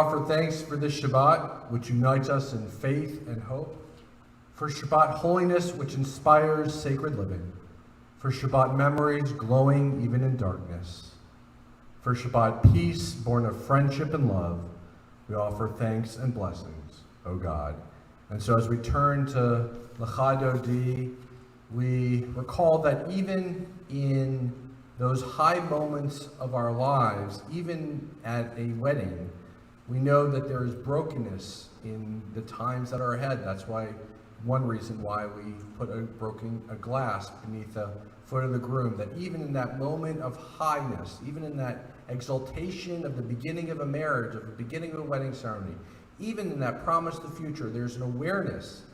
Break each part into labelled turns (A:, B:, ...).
A: offer thanks for this Shabbat, which unites us in faith and hope, for Shabbat holiness, which inspires sacred living, for Shabbat memories glowing even in darkness, for Shabbat peace born of friendship and love. We offer thanks and blessings, O God. And so as we turn to Lecha Dodi, we recall that even in those high moments of our lives, even at a wedding, we know that there is brokenness in the times that are ahead. That's why one reason why we put a glass beneath the foot of the groom, that even in that moment of highness, even in that exaltation of the beginning of a marriage, of the beginning of a wedding ceremony, even in that promise of the future, there's an awareness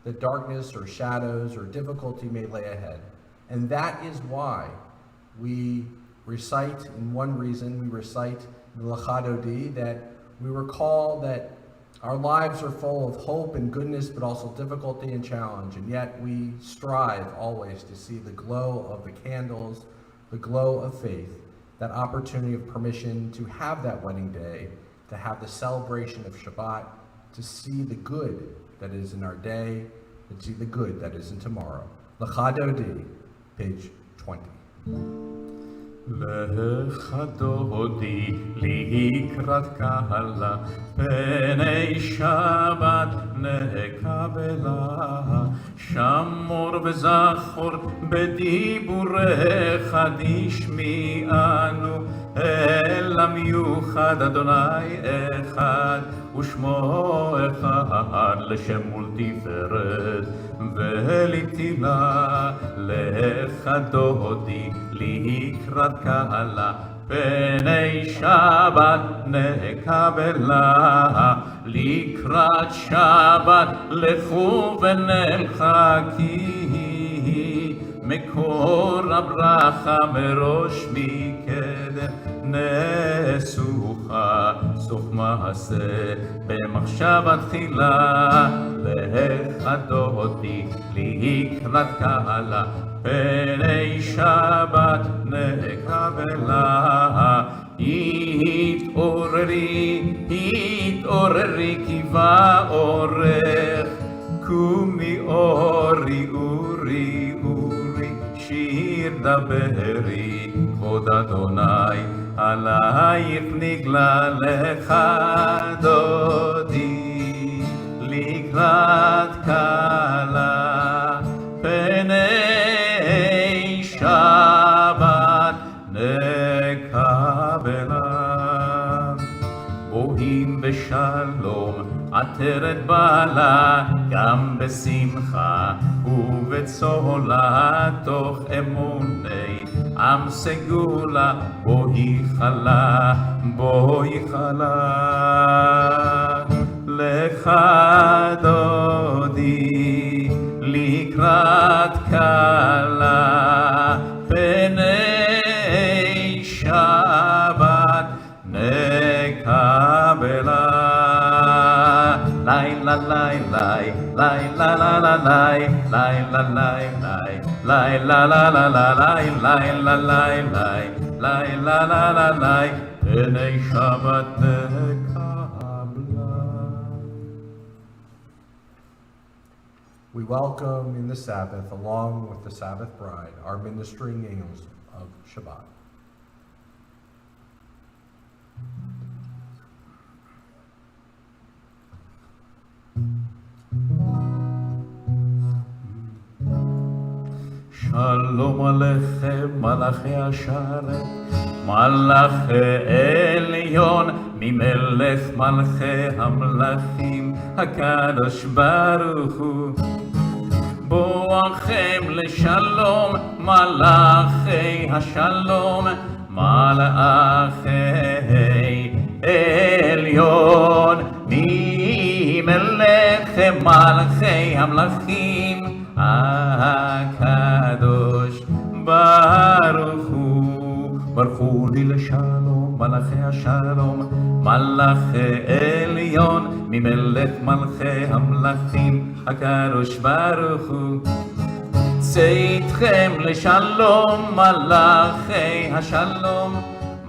A: that darkness or shadows or difficulty may lay ahead. And that is why we recite, in one reason, we recite the Lecha Dodi, that we recall that our lives are full of hope and goodness, but also difficulty and challenge. And yet we strive always to see the glow of the candles, the glow of faith, that opportunity of permission to have that wedding day, to have the celebration of Shabbat, to see the good that is in our day, and see the good that is in tomorrow. Lecha Dodi, page 20.
B: Lecha Dodi לקראת קהלה, פני שבת נקבלה, שמור וזכור בדיבורך תשמיענו, אל המיוחד אדוני אחד, ושמו אחד לשם ולתפארת ולתהילה. Lecha Dodi לקראת קהלה, פני שבת נקבלה, לקראת שבת לכו ונלחקי, מקור הברכה מראש מקדם נסוכה, סוף מעשה במחשבה תחילה. Lecha Dodi לקראת קהלה, פני שבת נקבלה, התעוררי, התעוררי כי בא אורך, קומי אורי אורי אורי, שיר דברי, כבוד אדוני עלייך נגלה. Lecha Dodi לקראת קהלה, פני שבת נקבלה. בואים בשלום עטרת בעלה, גם בשמחה ובצהלה, תוך אמוני עם סגולה, בואי חלה, בואי חלה. Lecha Dodi לקראת קהלה, פני שבת נקבלה. לילה לילה לילה לילה לילה לילה לילה לילה, פני שבת נקבלה.
A: We welcome in the Sabbath, along with the Sabbath bride, our ministering angels of Shabbat.
B: שלום עליכם מלאכי השרת, מלאכי עליון, ממלך מלכי המלכים, הקדוש ברוך הוא. בואכם לשלום, מלאכי השלום, מלאכי עליון, ממלך מלכי המלכים, הקדוש ברוך הוא. ברכו לי לשלום, מלאכי השלום, מלאכי עליון, ממלך מלכי המלכים, הקדוש ברוך הוא. צאתכם לשלום, מלאכי השלום,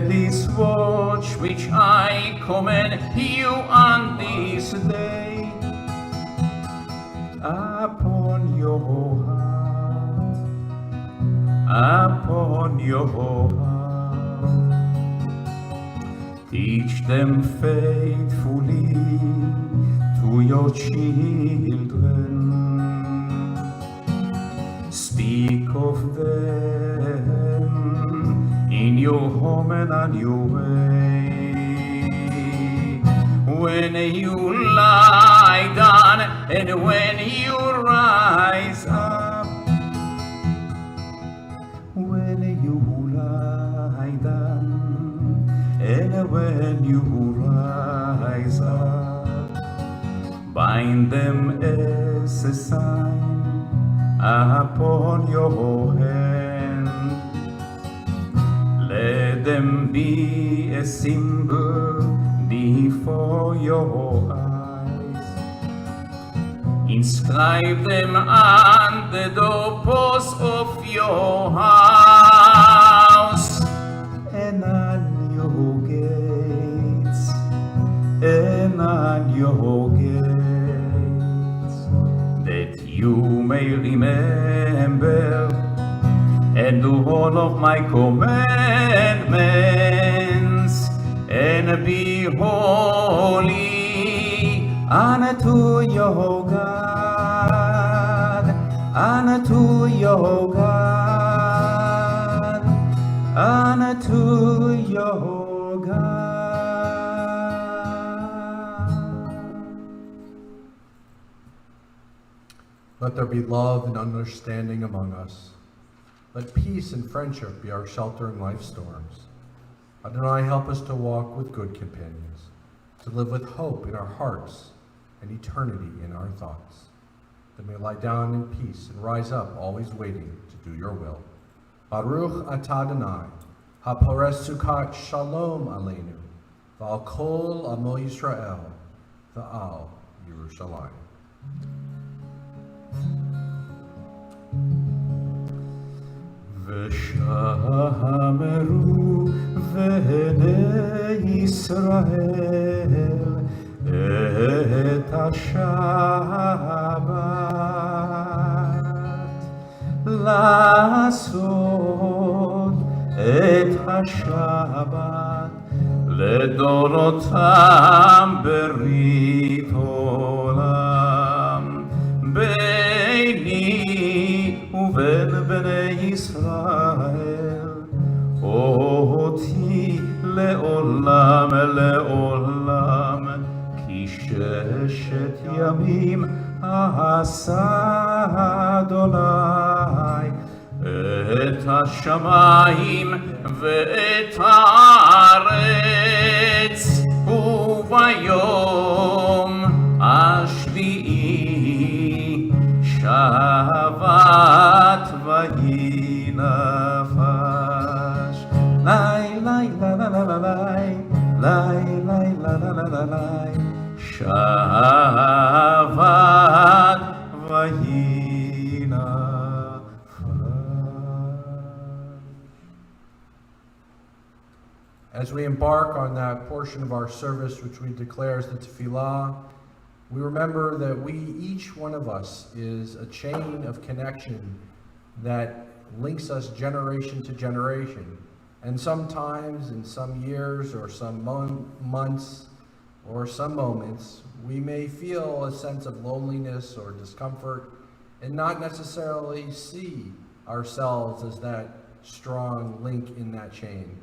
B: this watch which I command you on this day, upon your heart, upon your heart. Teach them faithfully to your children. Speak of them in your home and on your way. When you lie down and when you rise up, when you lie down and when you rise up, bind them as a sign upon your hand. Let them be a symbol before your eyes. Inscribe them on the doorposts of your house and on your gates, and on your gates, that you may remember and do all of my commandments, and be holy unto your God, unto your God, unto your God.
A: Let there be love and understanding among us. Let peace and friendship be our shelter in life's storms. Adonai, help us to walk with good companions, to live with hope in our hearts and eternity in our thoughts, that we lie down in peace and rise up, always waiting to do your will. Baruch atah Adonai, hapores sukkot shalom aleinu, v'al kol amo Yisrael, v'al Yerushalayim.
B: ושמרו בני ישראל את השבת, לעשות את השבת לדורותם ברית עולם, ביני ובין בני ישראל, אותי לעולם לעולם, כי ששת ימים עשה אדוני את השמיים ואת הארץ, וביום השביעי שבת ויהי נפש. לי לי לה לה לה לה לי לי לה לה לה לה לי שבת ויהי נפש.
A: As we embark on that portion of our service which we declare as the tefillah, we remember that each one of us is a chain of connection that links us generation to generation. And sometimes in some years or some months or some moments, we may feel a sense of loneliness or discomfort and not necessarily see ourselves as that strong link in that chain.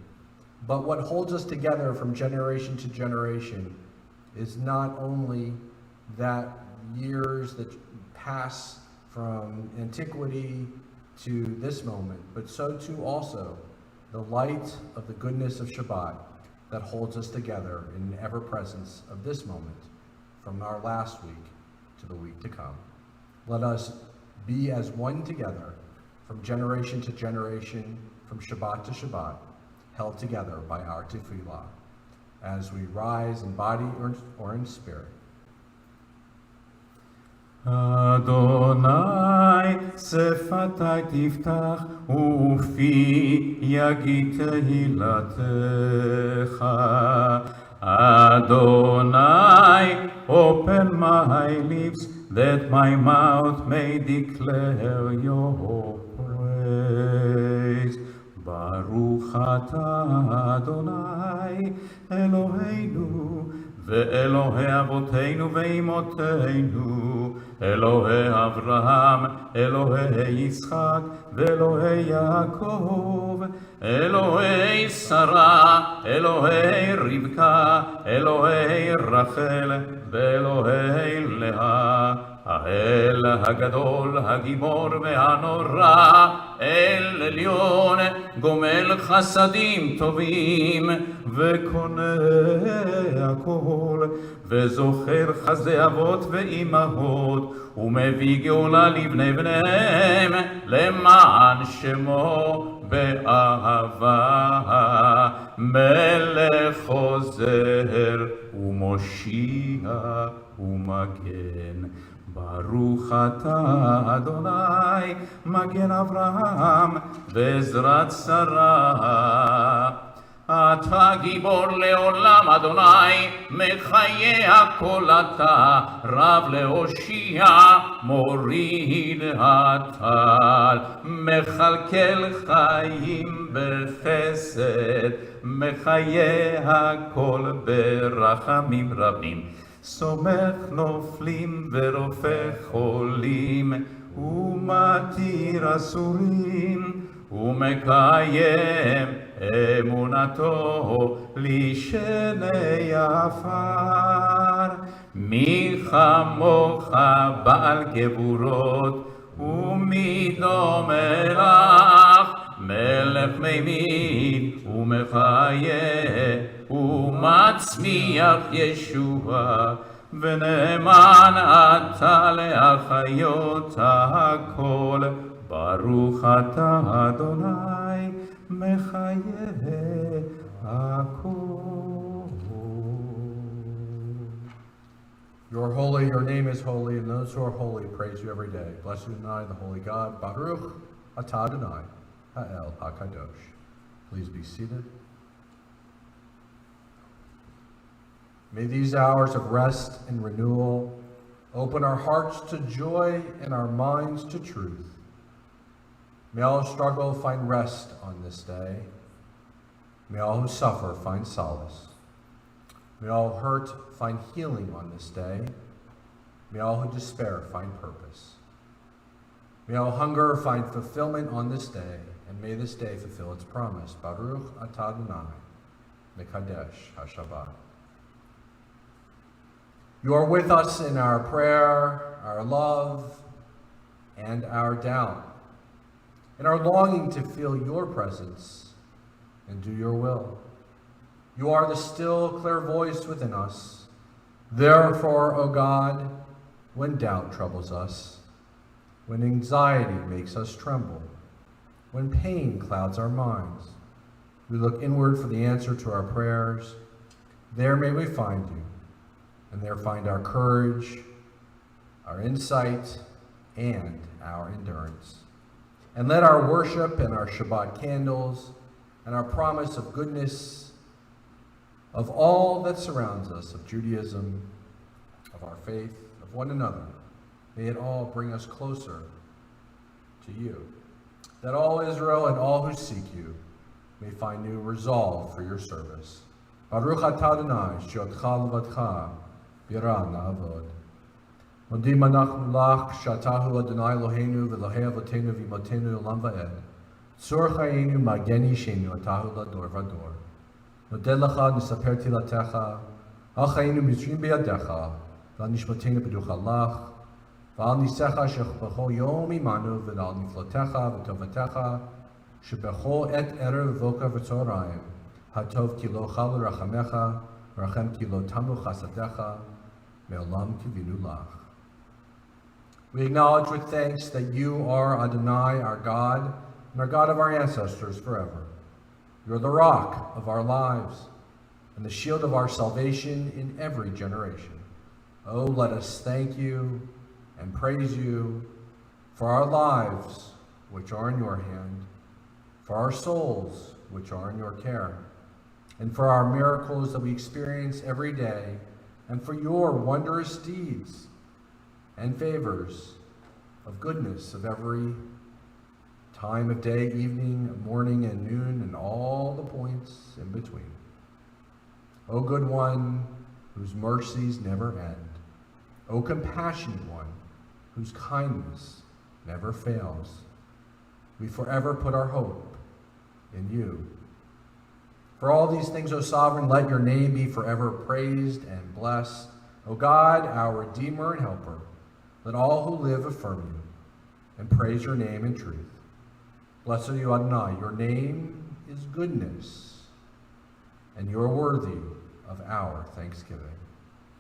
A: But what holds us together from generation to generation is not only that years that pass from antiquity to this moment, but so too also the light of the goodness of Shabbat that holds us together in the ever-presence of this moment from our last week to the week to come. Let us be as one together from generation to generation, from Shabbat to Shabbat, held together by our tefillah, as we rise in body or in spirit.
B: אדוני שפתי תפתח ופי יגיד תהילתך. Adonai, open my lips that my mouth may declare your praise. Baruch atah Adonai Eloheinu ואלוהי אבותינו ואמותינו, אלוהי אברהם, אלוהי יצחק ואלוהי יעקב, אלוהי שרה, אלוהי רבקה, אלוהי רחל ואלוהי לאה. האל הגדול, הגיבור והנורא, אל עליון, גומל חסדים טובים, וקונה הכל, וזוכר חסדי אבות ואימהות, ומביא גאולה לבני בניהם, למען שמו באהבה. מלך חוזר ומושיע ומגן. ברוך אתה אדוני מגן אברהם ועזרת שרה. אתה גיבור לעולם אדוני, מחיי הכל אתה, רב להושיע, מוריד הטל, מכלכל חיים בחסד, מחיי הכל ברחמים רבים. סומך נופלים ורופא חולים, ומתיר אסורים, ומקיים אמונתו לשני עפר. מי כמוך בעל גבורות, ומי דומה לך, מלך מימין ומחיה, ומצמיח ישועה, ונאמן אתה להחיות הכל. ברוך אתה אדוני מחיה הכל.
A: You are holy, your name is holy, and those who are holy praise you every day. Blessed and I, the holy God, Baruch atah Adonai, Ha'el HaKadosh. Please be seated. May these hours of rest and renewal open our hearts to joy and our minds to truth. May all who struggle find rest on this day. May all who suffer find solace. May all who hurt find healing on this day. May all who despair find purpose. May all hunger find fulfillment on this day, and may this day fulfill its promise. Baruch atah Adonai, Mekadesh HaShabbat. You are with us in our prayer, our love, and our doubt, and our longing to feel your presence and do your will. You are the still, clear voice within us. Therefore, O God, when doubt troubles us, when anxiety makes us tremble, when pain clouds our minds, we look inward for the answer to our prayers. There may we find you, and there find our courage, our insight, and our endurance. And let our worship and our Shabbat candles and our promise of goodness of all that surrounds us, of Judaism, of our faith, of one another, may it all bring us closer to you, that all Israel and all who seek you may find new resolve for your service. Baruch atah Adonai, she'otcha levadcha, bira na'avod. Modim anachnu lach, she'atahu Adonai Eloheinu v'Elohei avotenu v'imotenu olam va'ed. Tzur chayenu mageni shenu atahu lador vador. נודה לך, נספר תהילתך, על חיינו מצויים בידיך, ועל נשמתנו פתוחה לך, ועל ניסיך שבכל יום עמנו, ועל נפלותיך וטובתך, שבכל עת ערב ובוקר וצהריים, הטוב כי לא חל רחמך, ורחם כי לא תמו חסדיך, מעולם קיווינו לך. We acknowledge with thanks that you are Adonai, our God, and our God of our ancestors forever. You are the rock of our lives and the shield of our salvation in every generation. Oh, let us thank you and praise you for our lives, which are in your hand, for our souls, which are in your care, and for our miracles that we experience every day, and for your wondrous deeds and favors of goodness of every time of day, evening, morning, and noon, and all the points in between. O good one, whose mercies never end, O compassionate one, whose kindness never fails, we forever put our hope in you. For all these things, O sovereign, let your name be forever praised and blessed. O God, our Redeemer and Helper, let all who live affirm you and praise your name in truth. Blessed are you, Adonai. Your name is goodness, and you are worthy of our thanksgiving.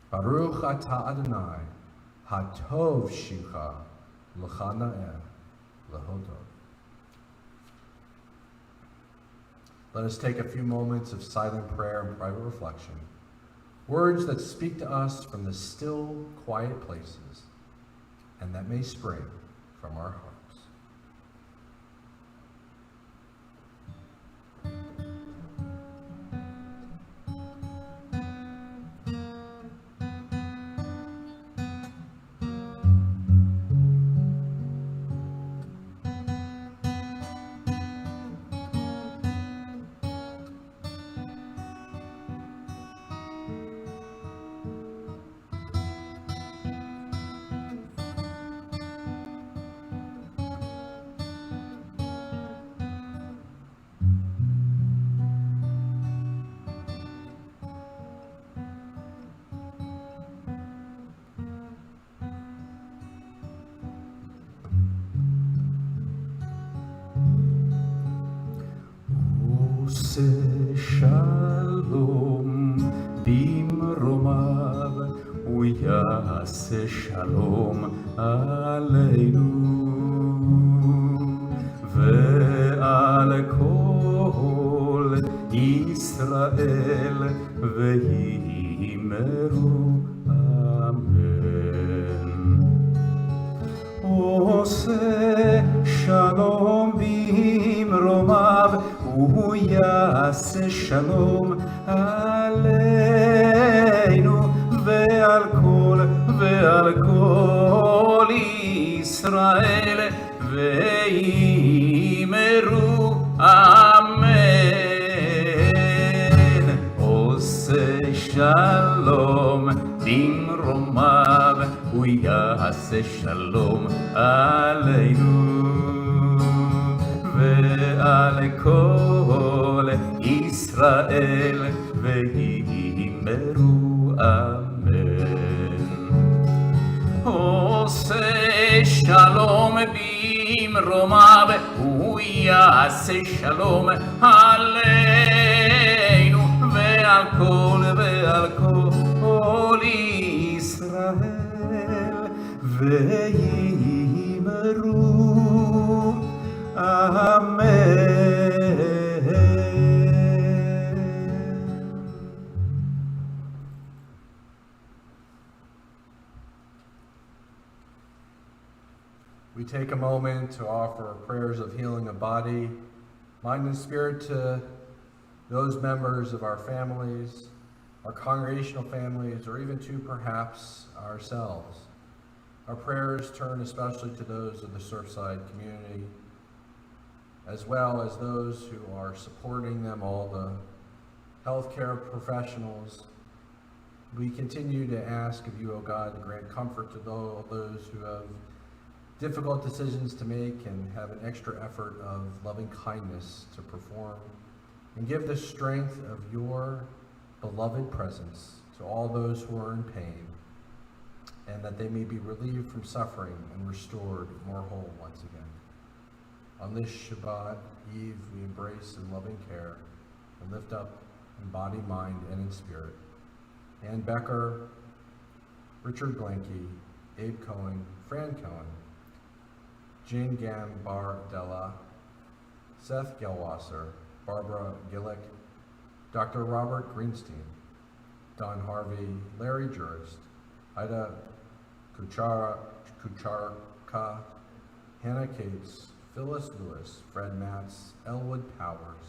A: Baruch atah Adonai, hatov shimcha, l'cha na'eh, lehodot. Let us take a few moments of silent prayer and private reflection, words that speak to us from the still, quiet places, and that may spring from our hearts.
B: שלום במרומיו, הוא יעשה שלום עלינו ועל כל ישראל ויאמרו אמן. עושה שלום במרומיו, הוא יעשה שלום עלינו ועל כל ישראל ויאמרו אמן. עושה שלום במרומיו, הוא יעשה שלום עלינו ועל כל ישראל ויאמרו אמן. עושה שלום במרומיו, הוא יעשה שלום עלינו ועל כל ישראל ויאמרו אמן.
A: We take a moment to offer prayers of healing of body, mind, and spirit to those members of our families, our congregational families, or even to perhaps ourselves. Our prayers turn especially to those of the Surfside community, as well as those who are supporting them, all the healthcare professionals. We continue to ask of you, O God, to grant comfort to all those who have difficult decisions to make and have an extra effort of loving kindness to perform, and give the strength of your beloved presence to all those who are in pain, and that they may be relieved from suffering and restored more whole once again. On this Shabbat Eve, we embrace in loving care and lift up in body, mind, and in spirit Ann Becker, Richard Blanky, Abe Cohen, Fran Cohen, Jane Gambardella, Seth Gelwasser, Barbara Gillick, Dr. Robert Greenstein, Don Harvey, Larry Jurist, Ida Kucharka, Hannah Cates, Phyllis Lewis, Fred Matz, Elwood Powers,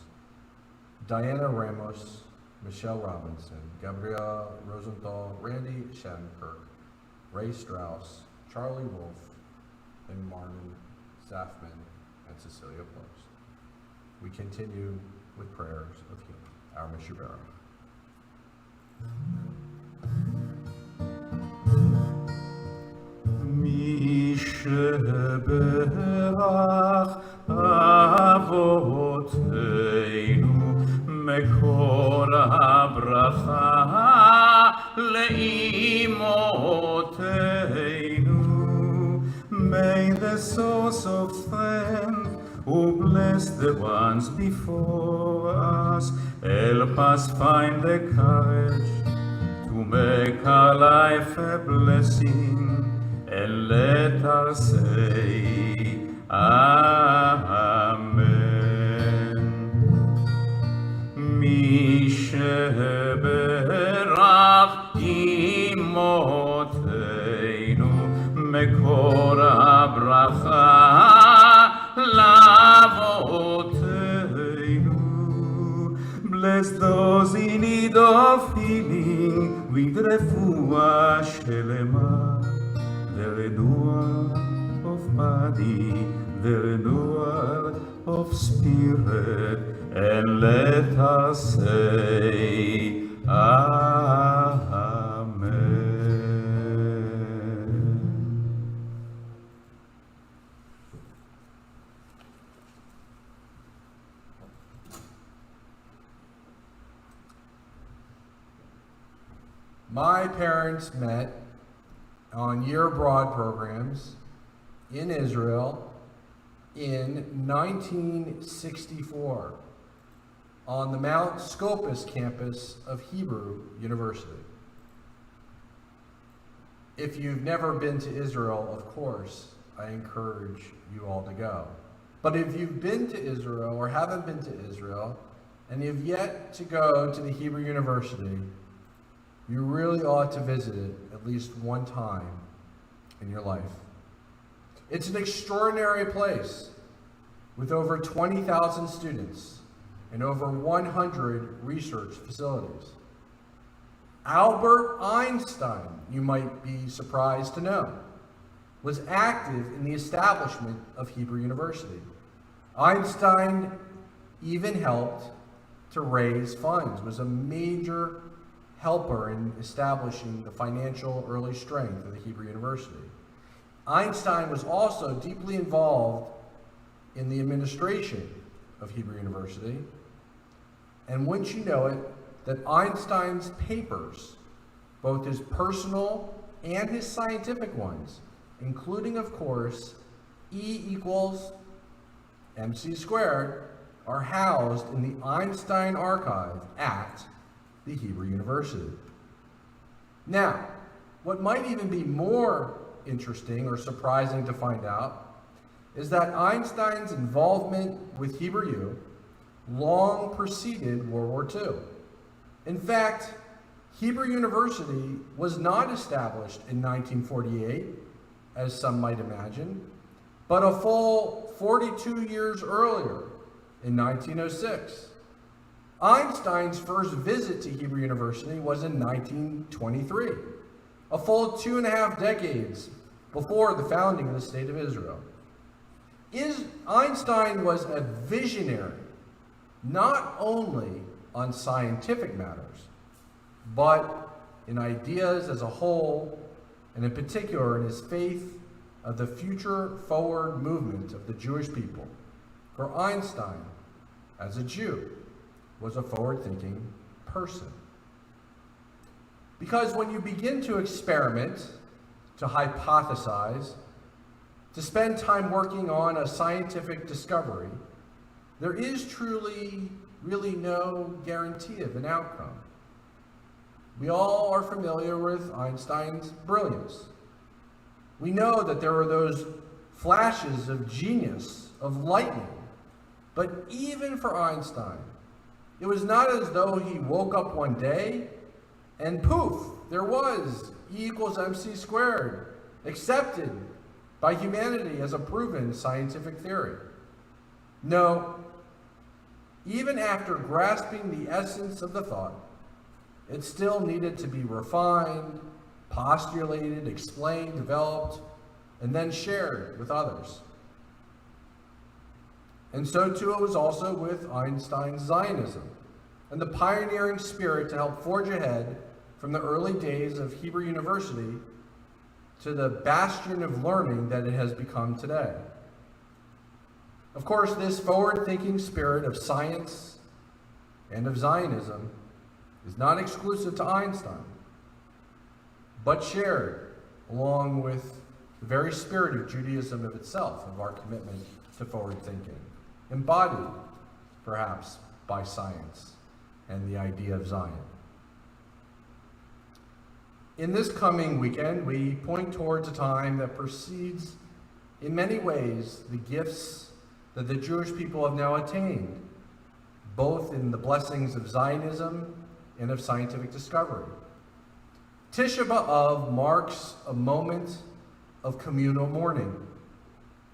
A: Diana Ramos, Michelle Robinson, Gabrielle Rosenthal, Randy Shattenkirk, Ray Strauss, Charlie Wolf, and Martin Safman, and Cecilia Plost. We continue with prayers of healing. Our Mishubera.
B: משבח אבותינו מקור הברכה לאמותינו. May the source of strength who bless the ones before us help us find the courage to make our life a blessing. And let us say, Amen. מי שברך אמותינו מקור הברכה לאבותינו. Bless those in need of healing with רפואה שלמה. The renewal of body, the renewal of spirit, and let us say, Amen.
A: My parents met on year abroad programs in Israel in 1964 on the Mount Scopus campus of Hebrew University. If you've never been to Israel, of course, I encourage you all to go. But if you've been to Israel or haven't been to Israel and you've yet to go to the Hebrew University, you really ought to visit it at least one time in your life. It's an extraordinary place with over 20,000 students and over 100 research facilities. Albert Einstein, you might be surprised to know, was active in the establishment of Hebrew University. Einstein even helped to raise funds, was a major helper in establishing the financial early strength of the Hebrew University. Einstein was also deeply involved in the administration of Hebrew University. And wouldn't you know it, that Einstein's papers, both his personal and his scientific ones, including, of course, E equals MC squared, are housed in the Einstein Archive at the Hebrew University. Now, what might even be more interesting or surprising to find out is that Einstein's involvement with Hebrew U long preceded World War II. In fact, Hebrew University was not established in 1948, as some might imagine, but a full 42 years earlier, in 1906. Einstein's first visit to Hebrew University was in 1923, a full 2.5 decades before the founding of the State of Israel. Einstein was a visionary, not only on scientific matters, but in ideas as a whole, and in particular in his faith of the future forward movement of the Jewish people. For Einstein, as a Jew, was a forward-thinking person. Because when you begin to experiment, to hypothesize, to spend time working on a scientific discovery, there is truly, really no guarantee of an outcome. We all are familiar with Einstein's brilliance. We know that there were those flashes of genius, of lightning. But even for Einstein, it was not as though he woke up one day and poof, there was E equals MC squared. accepted by humanity as a proven scientific theory. No, even after grasping the essence of the thought, it still needed to be refined, postulated, explained, developed, and then shared with others. And so too it was also with Einstein's Zionism and the pioneering spirit to help forge ahead from the early days of Hebrew University to the bastion of learning that it has become today. Of course, this forward-thinking spirit of science and of Zionism is not exclusive to Einstein, but shared along with the very spirit of Judaism of itself, of our commitment to forward thinking, embodied perhaps by science and the idea of Zion. In this coming weekend, we point towards a time that precedes, in many ways, the gifts that the Jewish people have now attained, both in the blessings of Zionism and of scientific discovery. Tisha B'Av marks a moment of communal mourning,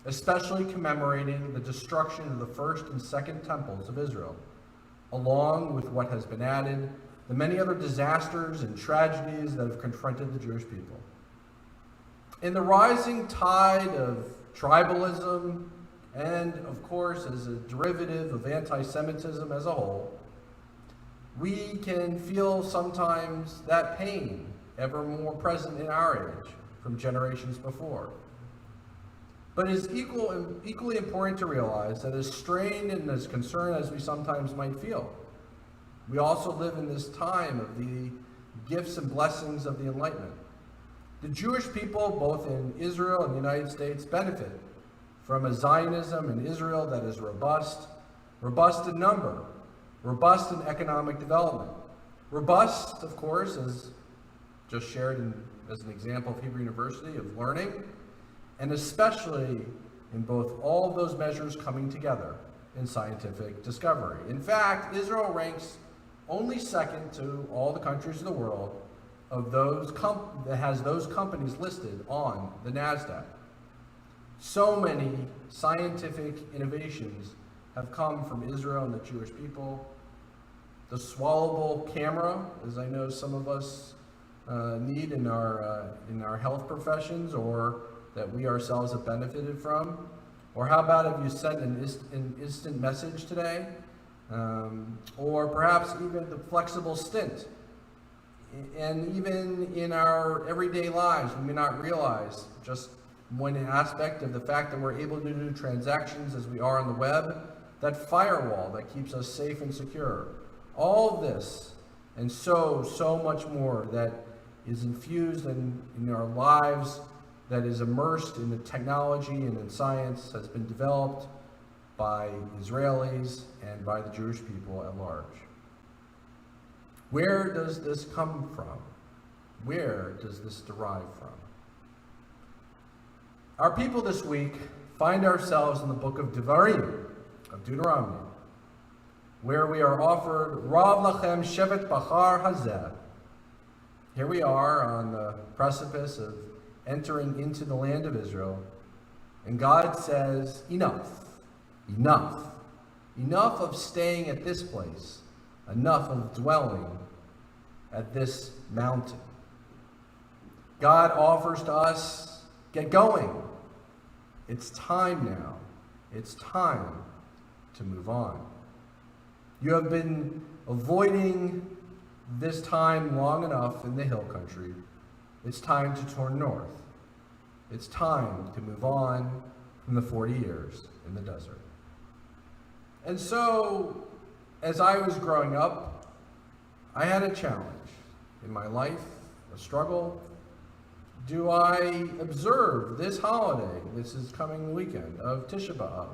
A: especially commemorating the destruction of the first and second temples of Israel, along with what has been added, the many other disasters and tragedies that have confronted the Jewish people. In the rising tide of tribalism, and of course as a derivative of anti-Semitism as a whole, we can feel sometimes that pain ever more present in our age from generations before. But it is equally important to realize that as strained and as concerned as we sometimes might feel, we also live in this time of the gifts and blessings of the Enlightenment. The Jewish people, both in Israel and the United States, benefit from a Zionism in Israel that is robust in number, robust in economic development, robust, of course, as just shared as an example of Hebrew University, of learning, and especially in both all of those measures coming together in scientific discovery. In fact, Israel ranks only second to all the countries of the world of those that has those companies listed on the NASDAQ. So many scientific innovations have come from Israel and the Jewish people. The swallowable camera, as I know some of us need in our health professions, or that we ourselves have benefited from. Or how about if you sent an instant message today? Or perhaps even the flexible stint. And even in our everyday lives, we may not realize just one aspect of the fact that we're able to do transactions as we are on the web, that firewall that keeps us safe and secure. All of this and so much more that is infused in our lives, that is immersed in the technology and in science, has been developed by Israelis and by the Jewish people at large. Where does this come from? Where does this derive from? Our people this week find ourselves in the book of Devarim, of Deuteronomy, where we are offered Rav Lachem Shevet Bachar Hazeh. Here we are on the precipice of entering into the land of Israel, and God says, enough, enough, enough of staying at this place, enough of dwelling at this mountain. God offers to us, get going. It's time now. It's time to move on. You have been avoiding this time long enough in the hill country. It's time to turn north. It's time to move on from the 40 years in the desert. And so, as I was growing up, I had a challenge in my life, a struggle. Do I observe this holiday, this is coming weekend, of Tisha B'Av?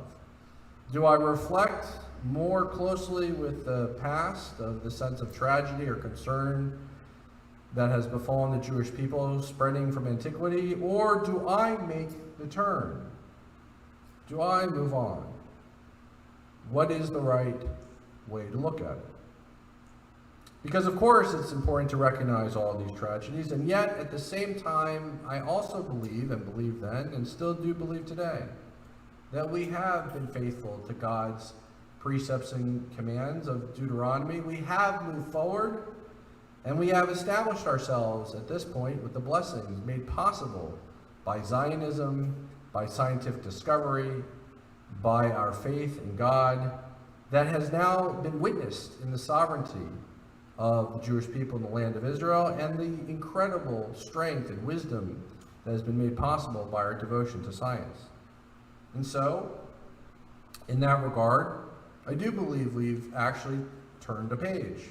A: Do I reflect more closely with the past of the sense of tragedy or concern that has befallen the Jewish people spreading from antiquity? Or do I make the turn? Do I move on? What is the right way to look at it? Because of course it's important to recognize all these tragedies, and yet at the same time, I also believe, and believed then, and still do believe today, that we have been faithful to God's precepts and commands of Deuteronomy. We have moved forward, and we have established ourselves at this point with the blessings made possible by Zionism, by scientific discovery, by our faith in God, that has now been witnessed in the sovereignty of the Jewish people in the land of Israel, and the incredible strength and wisdom that has been made possible by our devotion to science. And so, in that regard, I do believe we've actually turned a page,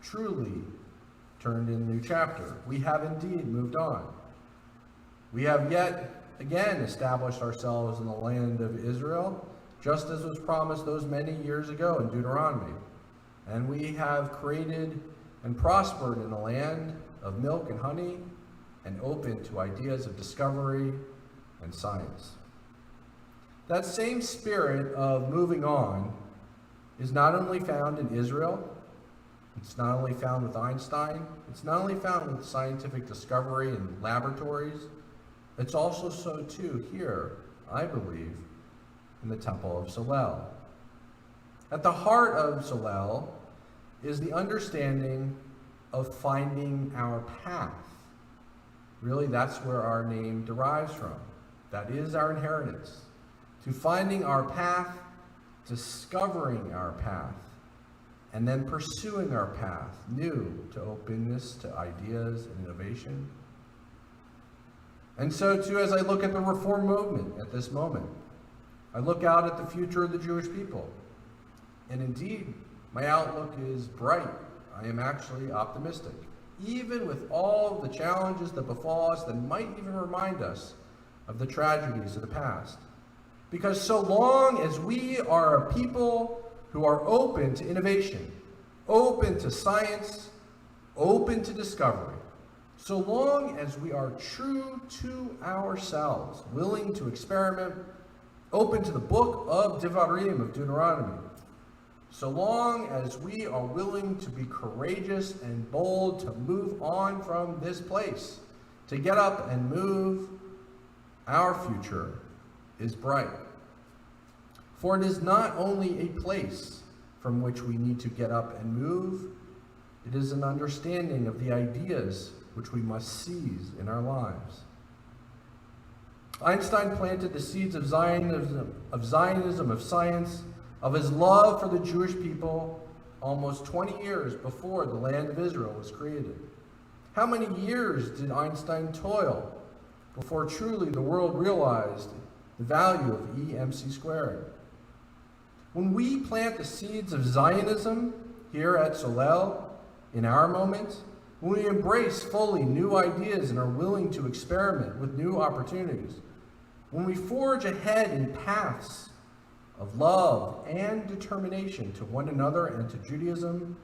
A: truly turned in a new chapter. We have indeed moved on. We have yet again established ourselves in the land of Israel, just as was promised those many years ago in Deuteronomy. And we have created and prospered in a land of milk and honey, and open to ideas of discovery and science. That same spirit of moving on is not only found in Israel, it's not only found with Einstein, it's not only found with scientific discovery and laboratories, it's also so too here, I believe, in the Temple of Solel. At the heart of Solel is the understanding of finding our path. Really, that's where our name derives from. That is our inheritance. To finding our path, discovering our path, and then pursuing our path, new to openness to ideas and innovation. And so too, as I look at the Reform movement at this moment, I look out at the future of the Jewish people. And indeed, my outlook is bright. I am actually optimistic. Even with all the challenges that befall us that might even remind us of the tragedies of the past. Because so long as we are a people who are open to innovation, open to science, open to discovery, so long as we are true to ourselves, willing to experiment, open to the book of Devarim, of Deuteronomy, so long as we are willing to be courageous and bold to move on from this place, to get up and move, our future is bright. For it is not only a place from which we need to get up and move, it is an understanding of the ideas which we must seize in our lives. Einstein planted the seeds of Zionism, of science, of his love for the Jewish people almost 20 years before the land of Israel was created. How many years did Einstein toil before truly the world realized the value of EMC squared? When we plant the seeds of Zionism here at Solel, in our moment, when we embrace fully new ideas and are willing to experiment with new opportunities, when we forge ahead in paths of love and determination to one another and to Judaism,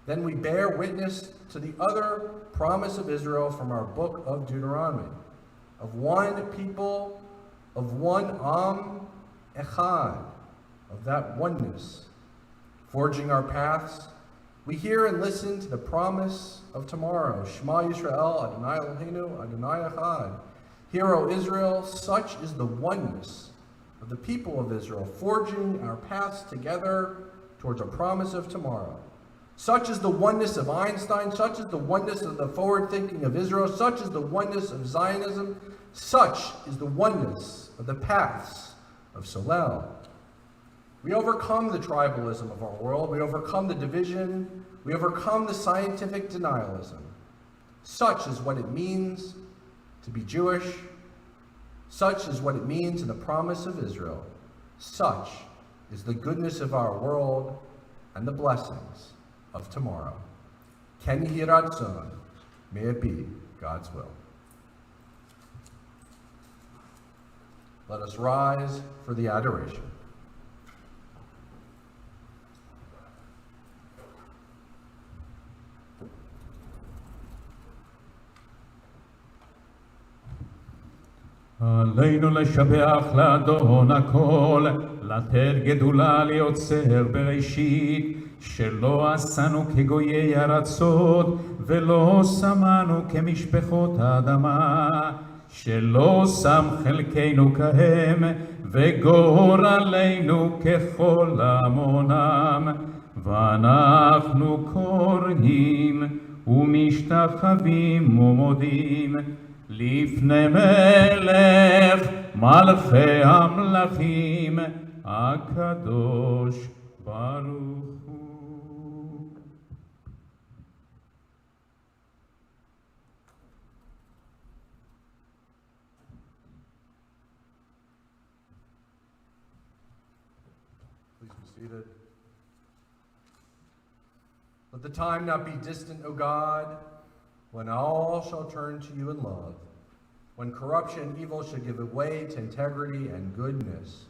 A: then we bear witness to the other promise of Israel from our book of Deuteronomy, of one people, of one echad, of that oneness. Forging our paths, we hear and listen to the promise of tomorrow. Shema Yisrael, Adonai Eloheinu, Adonai Echad. Hear, O Israel, such is the oneness of the people of Israel, forging our paths together towards a promise of tomorrow. Such is the oneness of Einstein, such is the oneness of the forward thinking of Israel, such is the oneness of Zionism, such is the oneness of the paths of Solel. We overcome the tribalism of our world, we overcome the division, we overcome the scientific denialism. Such is what it means to be Jewish. Such is what it means in the promise of Israel. Such is the goodness of our world and the blessings of tomorrow. Ken Yehi Ratzon, may it be God's will. Let us rise for the adoration.
B: עלינו לשבח לאדון הכל, לתת גדולה ליוצר בראשית, שלא עשנו כגויי ארצות, ולא שמנו כמשפחות האדמה, שלא שם חלקנו כהם, וגורלנו ככל עמונם, ואנחנו קוראים ומשתחווים ומודים לפני מלך מלכי המלכים הקדוש ברוך הוא.
A: Please be seated. Let the time not be distant, O God, when all shall turn to you in love, when corruption and evil shall give way to integrity and goodness,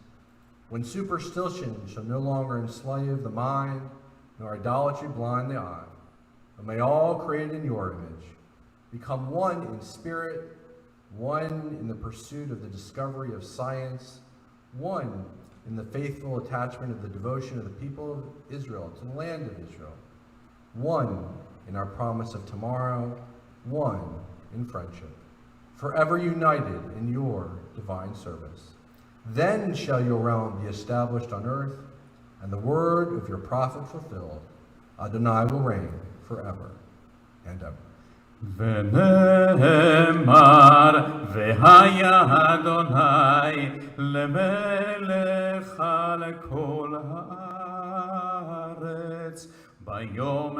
A: when superstition shall no longer enslave the mind, nor idolatry blind the eye, but may all created in your image become one in spirit, one in the pursuit of the discovery of science, one in the faithful attachment of the devotion of the people of Israel to the land of Israel, one in our promise of tomorrow, one in friendship, forever united in your divine service. Then shall your realm be established on earth, and the word of your prophet fulfilled. Adonai will reign forever and ever.
B: ונאמר והיה אדוני למלך על כל הארץ ביום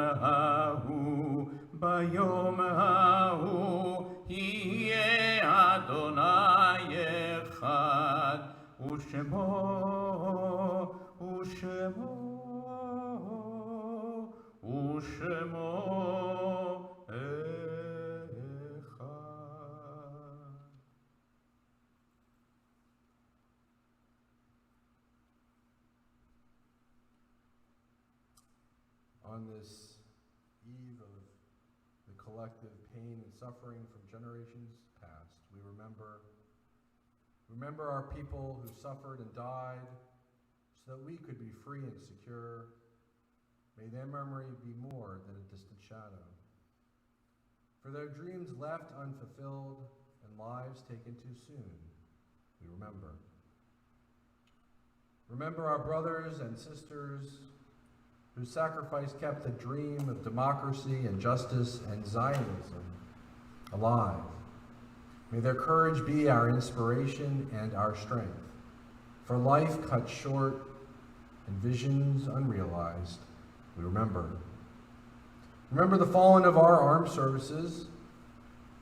B: ההוא יהיה אדוני אחד ושמו
A: On this eve of the collective pain and suffering from generations past, we remember our people who suffered and died so that we could be free and secure. May their memory be more than a distant shadow. For their dreams left unfulfilled and lives taken too soon, we remember. Remember our brothers and sisters whose sacrifice kept the dream of democracy and justice and Zionism alive. May their courage be our inspiration and our strength. For life cut short and visions unrealized, we remember. Remember the fallen of our armed services,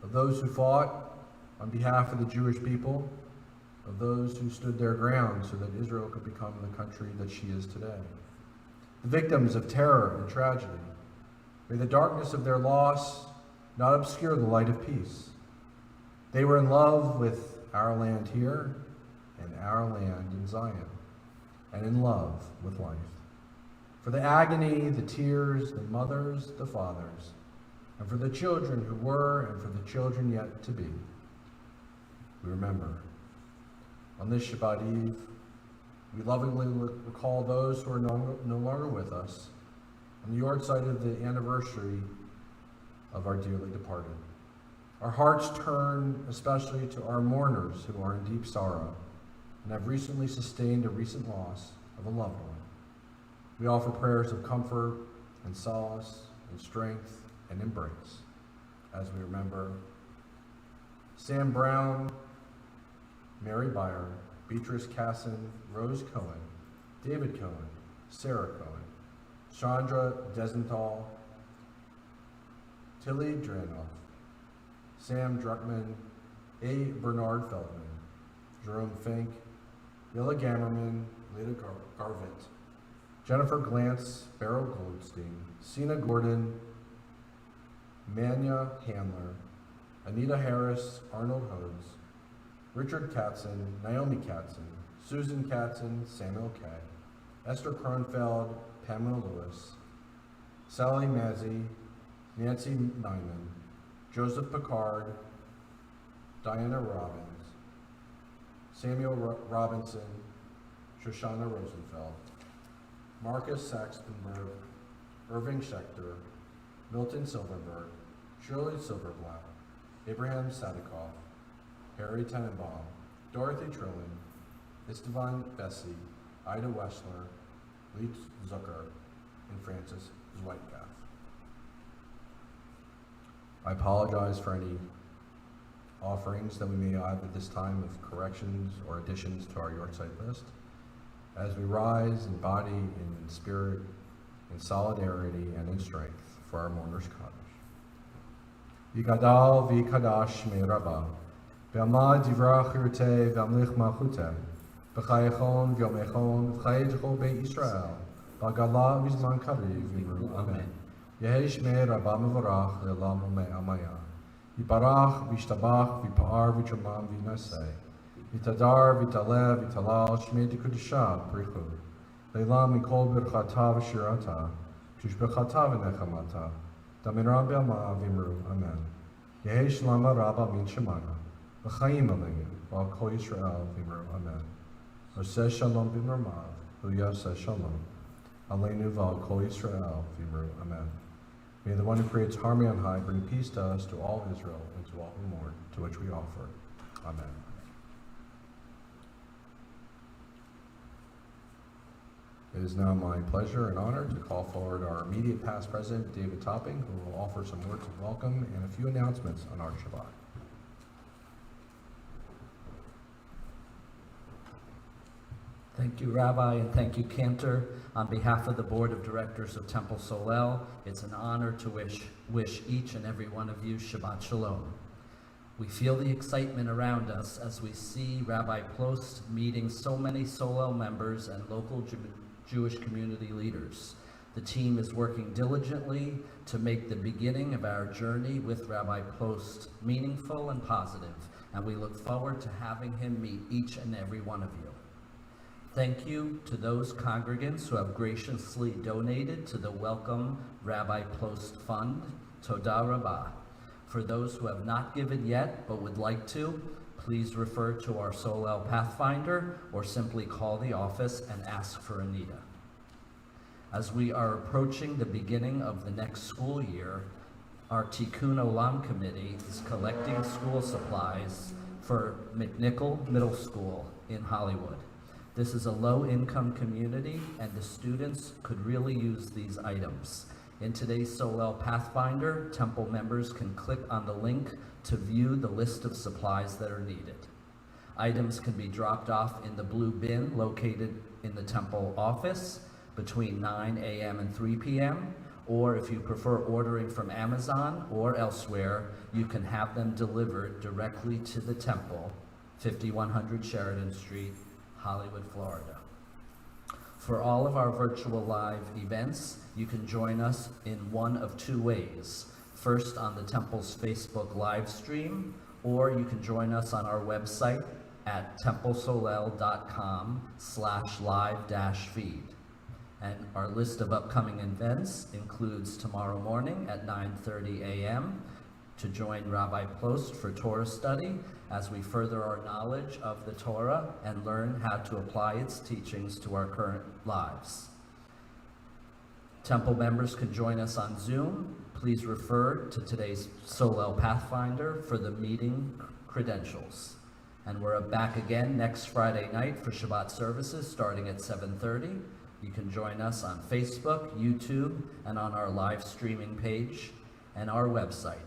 A: of those who fought on behalf of the Jewish people, of those who stood their ground so that Israel could become the country that she is today. The victims of terror and tragedy. May the darkness of their loss not obscure the light of peace. They were in love with our land here and our land in Zion, and in love with life. For the agony, the tears, the mothers, the fathers, and for the children who were and for the children yet to be, we remember. On this Shabbat Eve, we lovingly recall those who are no longer with us on the yahrzeit of the anniversary of our dearly departed. Our hearts turn especially to our mourners who are in deep sorrow and have recently sustained a recent loss of a loved one. We offer prayers of comfort and solace and strength and embrace as we remember Sam Brown, Mary Byer, Beatrice Casson, Rose Cohen, David Cohen, Sarah Cohen, Chandra Desenthal, Tilly Dranoff, Sam Druckman, A. Bernard Feldman, Jerome Fink, Willa Gammerman, Leda Garvint, Jennifer Glantz, Beryl Goldstein, Sina Gordon, Manya Handler, Anita Harris, Arnold Hodes, Richard Katzen, Naomi Katzen, Susan Katzen, Samuel Kay, Esther Kronfeld, Pamela Lewis, Sally Mazzi, Nancy Nyman, Joseph Picard, Diana Robbins, Samuel Robinson, Shoshana Rosenfeld, Marcus Saxtenberg, Irving Schechter, Milton Silverberg, Shirley Silverblatt, Abraham Sadikoff, Harry Tenenbaum, Dorothy Trilling, Istvan Bessie, Ida Wessler, Lee Zucker, and Francis Zweitgaff. I apologize for any offerings that we may have at this time of corrections or additions to our Yortzeit list. As we rise in body and in spirit, in solidarity and in strength for our mourners' Kaddish. Yikadal v'yikadash me Rabba, v'amad divrach yirteh v'amlich malchuteh, v'chayechon v'yomechon v'chayechon be'Yisrael, Israel, v'gala v'zman kariv v'imru amen. Yehesh me Rabba mevorach le'lam u'me amaya. Yibarach v'yishtabach v'yipa'ar v'yitramam v'yinaseh. V'tadar v'taleh v'talal shmei d'kudisha prichu. Leilam mikol birchata v'shirata. Tushbechata v'nechamata. Damiram be'ama v'imru. Amen. Yehesh lama rabba min shemana. V'chaim aleinu. V'al kol Yisrael v'imru. Amen. Oseh shalom b'mramav. V'yaseh shalom. Aleinu v'al kol Yisrael v'imru. Amen. May the one who creates harmony on high bring peace to us, to all Israel, and to all who mourn, to which we offer. Amen. It is now my pleasure and honor to call forward our immediate past president, David Topping, who will offer some words of welcome and a few announcements on our Shabbat.
C: Thank you, Rabbi, and thank you, Cantor. On behalf of the Board of Directors of Temple Solel, it's an honor to wish each and every one of you Shabbat Shalom. We feel the excitement around us as we see Rabbi Plost meeting so many Solel members and local Jewish community leaders. The team is working diligently to make the beginning of our journey with Rabbi Plost meaningful and positive, and we look forward to having him meet each and every one of you. Thank you to those congregants who have graciously donated to the Welcome Rabbi Plost Fund. Toda Rabah. For those who have not given yet but would like to, please refer to our Solel Pathfinder or simply call the office and ask for Anita. As we are approaching the beginning of the next school year, our Tikkun Olam Committee is collecting school supplies for McNichol Middle School in Hollywood. This is a low-income community, and the students could really use these items. In today's Solel Pathfinder, Temple members can click on the link to view the list of supplies that are needed. Items can be dropped off in the blue bin located in the Temple office between 9 a.m. and 3 p.m., or if you prefer ordering from Amazon or elsewhere, you can have them delivered directly to the Temple, 5100 Sheridan Street, Hollywood, Florida. For all of our virtual live events, you can join us in one of two ways. First, on the Temple's Facebook live stream, or you can join us on our website at templesolel.com/live-feed. And our list of upcoming events includes tomorrow morning at 9:30 a.m. to join Rabbi Plost for Torah study as we further our knowledge of the Torah and learn how to apply its teachings to our current lives. Temple members can join us on Zoom. Please refer to today's Solel Pathfinder for the meeting credentials. And we're back again next Friday night for Shabbat services starting at 7:30. You can join us on Facebook, YouTube, and on our live streaming page and our website.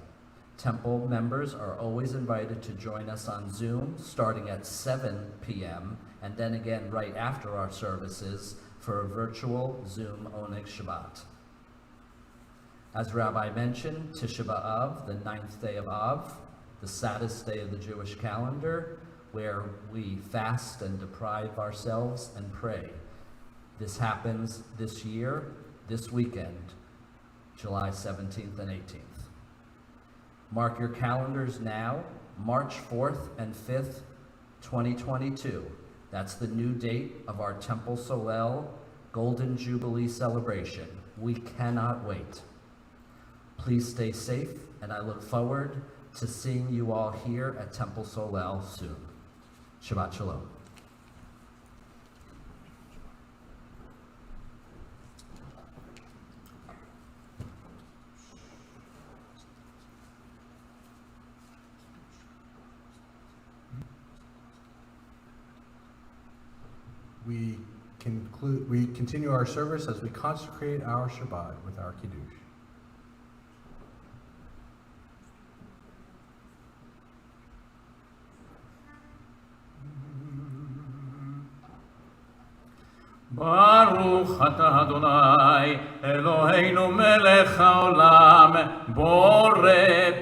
C: Temple members are always invited to join us on Zoom starting at 7 p.m. and then again right after our services for a virtual Zoom Oneg Shabbat. As Rabbi mentioned, Tisha B'Av, the 9th day of Av, the saddest day of the Jewish calendar, where we fast and deprive ourselves and pray. This happens this year, this weekend, July 17th and 18th. Mark your calendars now, March 4th and 5th, 2022. That's the new date of our Temple Solel Golden Jubilee celebration. We cannot wait. Please stay safe, and I look forward to seeing you all here at Temple Solel soon. Shabbat Shalom.
A: we continue our service as we consecrate our Shabbat with our Kiddush.
B: ברוך אתה אדוני אלוהינו מלך העולם בורא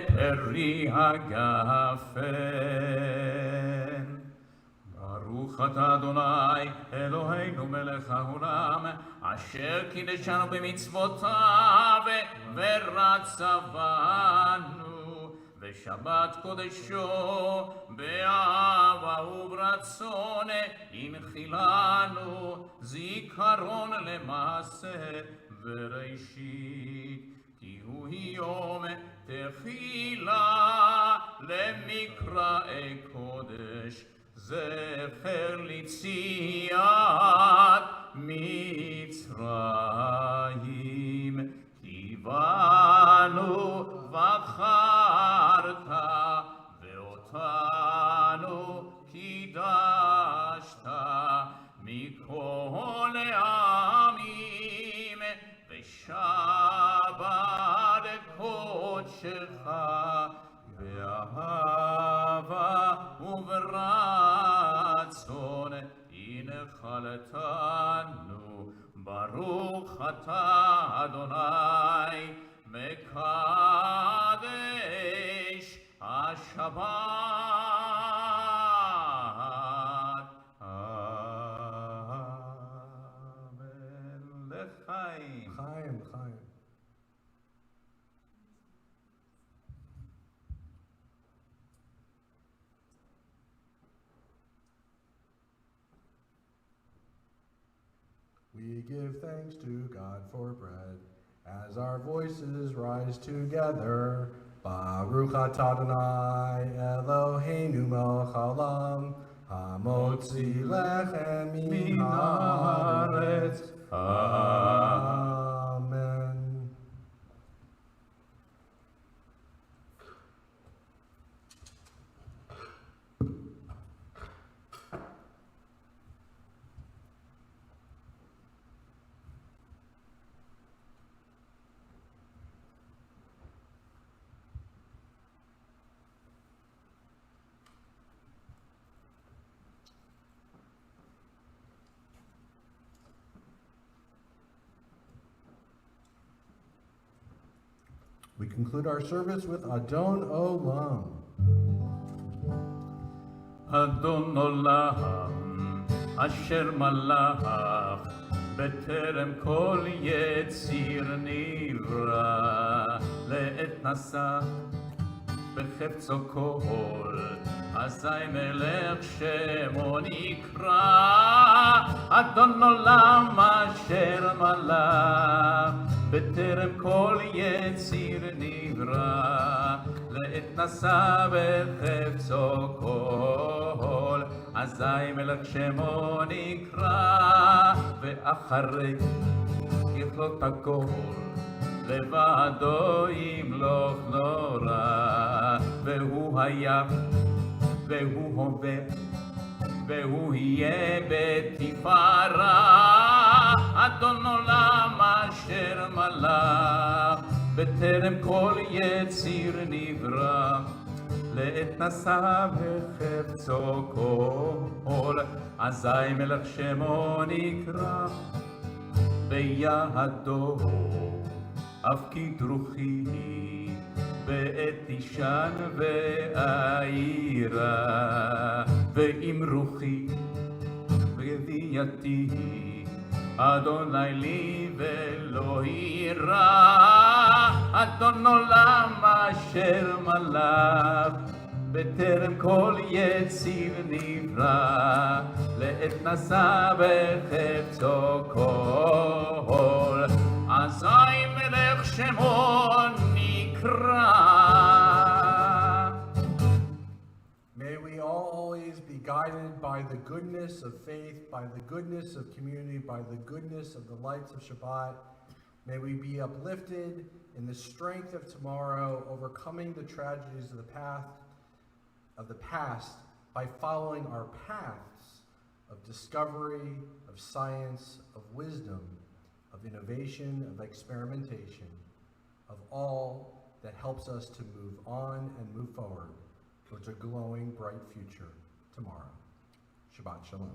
B: פרי הגפן. ברוך אתה אדוני אלוהינו מלך העולם אשר קידשנו במצוותיו ורצה בנו ושבת קודשו באהבה וברצון הנחילנו זיכרון למעשה וראשית כי הוא יום תחילה למקראי קודש זכר ליציאת מצרים כי בנו בחרת ואותנו קידשת מכל העמים ושבת קודשך באהבה וברצון הנחלתנו ברוך אתה אדוני מקדש השבת. אמן לחיים.
A: Chaim, Chaim. We give thanks to God for bread, as our voices rise together. Baruch atah Adonai Eloheinu melech haolam, hamotzi lechem min haaretz. Amen. We conclude our service with Adon Olam.
B: אדון עולם אשר מלך בטרם כל יציר נברא לעת נשא בחפצו כל אזי מלך שמו נקרא אדון עולם אשר מלך בטרם כל יציר נברא לעת נשא בחפצו כל אזי מלך שמו נקרא ואחרי ככלות הכל לבדו ימלוך נורא והוא היה והוא הווה והוא יהיה בתפארה אדון עולם אשר מלך בטרם כל יציר נברא לעת נשא בחפצו כל אזי מלך שמו נקרא בידו אפקיד רוחי בעת תישן ואירה ועם רוחי בגדייתי אדוני לי ולא יירא אדון עולם אשר מלך בטרם כל יציר נברא לעת נשא בחפצו כל אזי מלך שמו נקרא.
A: May we all always be guided by the goodness of faith, by the goodness of community, by the goodness of the lights of Shabbat. May we be uplifted in the strength of tomorrow, overcoming the tragedies of the past by following our paths of discovery, of science, of wisdom, of innovation, of experimentation, of all that helps us to move on and move forward towards a glowing, bright future tomorrow. Shabbat Shalom.